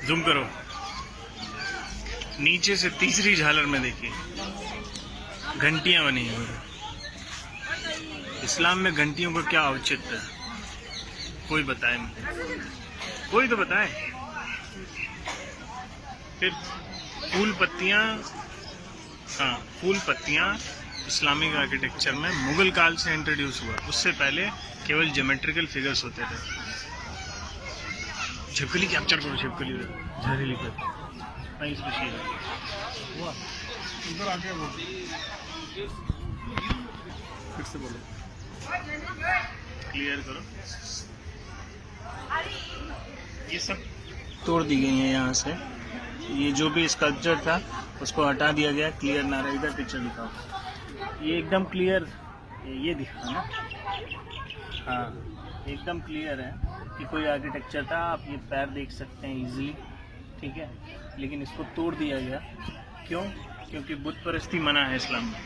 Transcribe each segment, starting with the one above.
Zoom करो। नीचे से तीसरी झालर में देखिए घंटियां बनी हुई। इस्लाम में घंटियों का क्या औचित्य है? कोई बताए मुझे, कोई तो बताए। फिर फूल पत्तियां, हाँ फूल पत्तियां इस्लामिक आर्किटेक्चर में मुगल काल से इंट्रोड्यूस हुआ। उससे पहले केवल ज्योमेट्रिकल फिगर्स होते थे। छिपकली कैप्चर करो, छिपकली जहरीली पर नहीं स्पेशल हुआ इधर आके वो फिर से बोलो, क्लियर करो। ये सब तोड़ दी गई है यहाँ से। ये जो भी स्कल्पचर था उसको हटा दिया गया, क्लियर ना रहा। इधर पिक्चर दिखाओ, ये एकदम क्लियर, ये दिखा ना, हाँ एकदम क्लियर है कि कोई आर्किटेक्चर था। आप ये पैर देख सकते हैं इजीली, ठीक है। लेकिन इसको तोड़ दिया गया, क्यों? क्योंकि बुत परस्ती मना है इस्लाम में।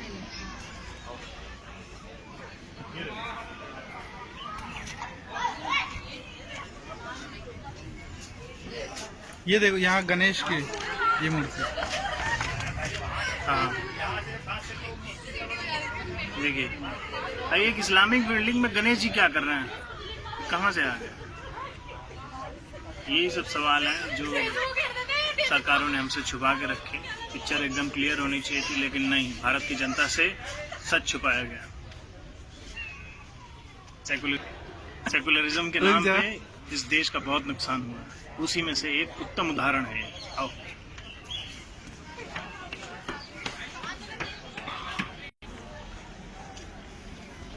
ये देखो यहाँ गणेश की ये मूर्ति, हाँ देखिए, एक इस्लामिक बिल्डिंग में गणेश जी क्या कर रहे हैं, कहाँ से आ गए? यही सब सवाल हैं जो सरकारों ने हमसे छुपा के रखे। पिक्चर एकदम क्लियर होनी चाहिए थी, लेकिन नहीं, भारत की जनता से सच छुपाया गया। सेकुलरिज्म के नाम पे इस देश का बहुत नुकसान हुआ है। उसी में से एक उत्तम उदाहरण है। आओ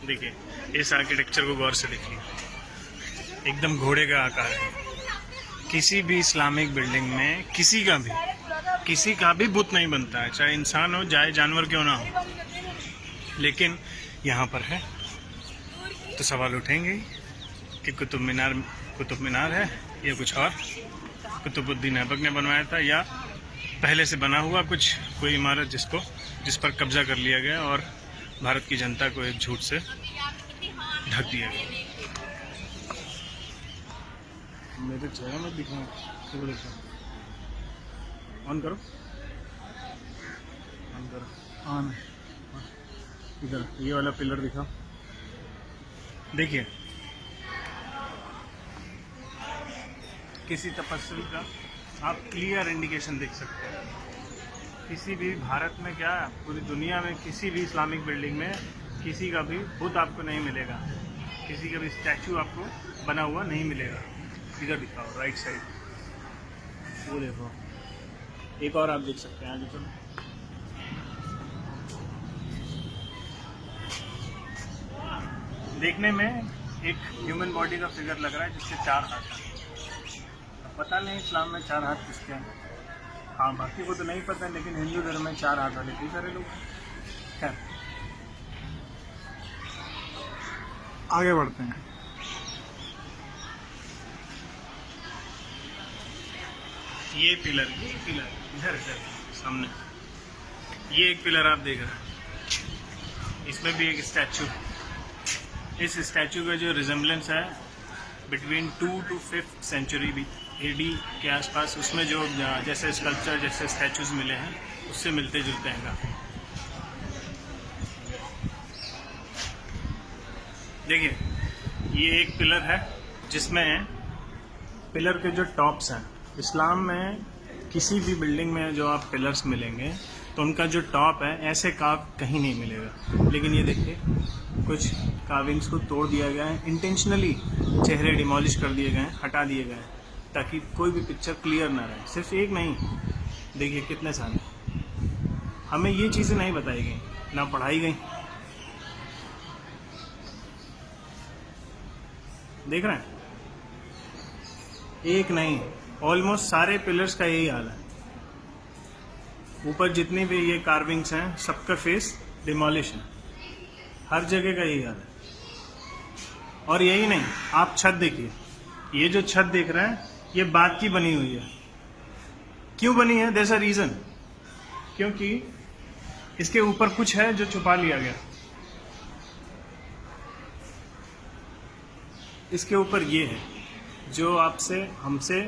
देखिए, इस आर्किटेक्चर को गौर से देखिए, एकदम घोड़े का आकार है। किसी भी इस्लामिक बिल्डिंग में किसी का भी बुत नहीं बनता है, चाहे इंसान हो चाहे जानवर क्यों ना हो। लेकिन यहाँ पर है तो सवाल उठेंगे ही कि कुतुब मीनार है या कुछ और, कुतुबुद्दीन ऐबक ने बनवाया था, या पहले से बना हुआ कोई इमारत जिस पर कब्जा कर लिया गया और भारत की जनता को एक झूठ से ढक दिया गया। मेरे चेहरे में दिखाओ, ऑन करो, ऑन। इधर ये वाला पिलर दिखाओ, देखिए किसी तपस्वी का आप क्लियर इंडिकेशन देख सकते हैं। किसी भी भारत में क्या, पूरी दुनिया में किसी भी इस्लामिक बिल्डिंग में किसी का भी बुत आपको नहीं मिलेगा, किसी का भी स्टैचू आपको बना हुआ नहीं मिलेगा। इधर दिखाओ राइट साइड, वो देखो, एक और आप देख सकते हैं, आगे चलो। देखने में एक ह्यूमन बॉडी का फिगर लग रहा है जिससे 4 हाथ हैं। पता नहीं इस्लाम में 4 हाथ किसके हैं, हाँ बाकी को तो नहीं पता, लेकिन हिंदू धर्म में 4 हाथ वाले कई सारे लोग। खैर आगे बढ़ते हैं। ये पिलर इधर सामने, ये एक पिलर आप देख रहे हैं, इसमें भी एक स्टैचू। इस स्टैचू का जो रिजेम्बलेंस है between 2 to 5th century AD के आसपास, उसमें जो जैसे स्कल्पचर जैसे स्टैचूज मिले हैं उससे मिलते जुलते हैं काफी। देखिए ये एक पिलर है जिसमें पिलर के जो टॉप्स हैं, इस्लाम में किसी भी बिल्डिंग में जो आप पिलर्स मिलेंगे तो उनका जो टॉप है ऐसे काव कहीं नहीं मिलेगा। लेकिन ये देखिए कुछ काविंग्स को तोड़ दिया गया है, इंटेंशनली चेहरे डिमोलिश कर दिए गए हैं, हटा दिए गए हैं, ताकि कोई भी पिक्चर क्लियर ना रहे। सिर्फ एक नहीं, देखिए कितने सारे। हमें ये चीज़ें नहीं बताई गई, ना पढ़ाई गई। देख रहे हैं, एक नहीं, ऑलमोस्ट सारे पिलर्स का यही हाल है। ऊपर जितनी भी ये कार्विंग्स हैं सबका फेस डिमोलिश है, हर जगह का यही हाल है। और यही नहीं, आप छत देखिए, ये जो छत देख रहे हैं ये बात की बनी हुई है। क्यों बनी है? देयर इज अ रीजन, क्योंकि इसके ऊपर कुछ है जो छुपा लिया गया। इसके ऊपर ये है जो आपसे हमसे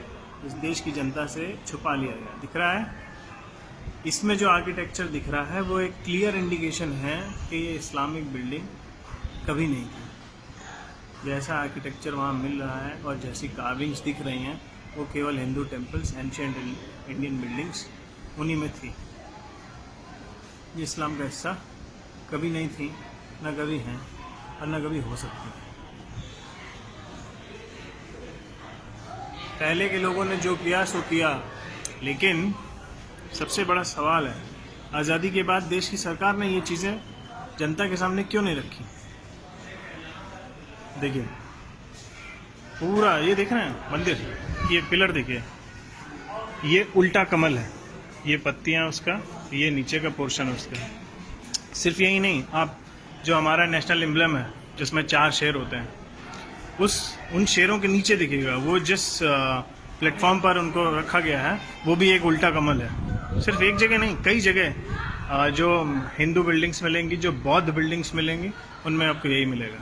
इस देश की जनता से छुपा लिया गया। दिख रहा है इसमें जो आर्किटेक्चर दिख रहा है वो एक क्लियर इंडिकेशन है कि ये इस्लामिक बिल्डिंग कभी नहीं थी। जैसा आर्किटेक्चर वहाँ मिल रहा है और जैसी कार्विंग्स दिख रही हैं वो केवल Hindu temples, ancient Indian buildings उन्हीं में थी। ये इस्लाम का हिस्सा कभी नहीं थी, ना कभी हैं और ना कभी हो सकती। पहले के लोगों ने जो किया सो किया, लेकिन सबसे बड़ा सवाल है आज़ादी के बाद देश की सरकार ने ये चीज़ें जनता के सामने क्यों नहीं रखी। देखिए पूरा ये देख रहे हैं मंदिर, ये पिलर देखिए, ये उल्टा कमल है, ये पत्तियां उसका, ये नीचे का पोर्शन है उसका। सिर्फ यही नहीं, आप जो हमारा नेशनल एम्ब्लम है जिसमें 4 शेर होते हैं, उन शेरों के नीचे दिखेगा वो जिस प्लेटफॉर्म पर उनको रखा गया है वो भी एक उल्टा कमल है। सिर्फ एक जगह नहीं, कई जगह जो हिंदू बिल्डिंग्स मिलेंगी, जो बौद्ध बिल्डिंग्स मिलेंगी, उनमें आपको यही मिलेगा।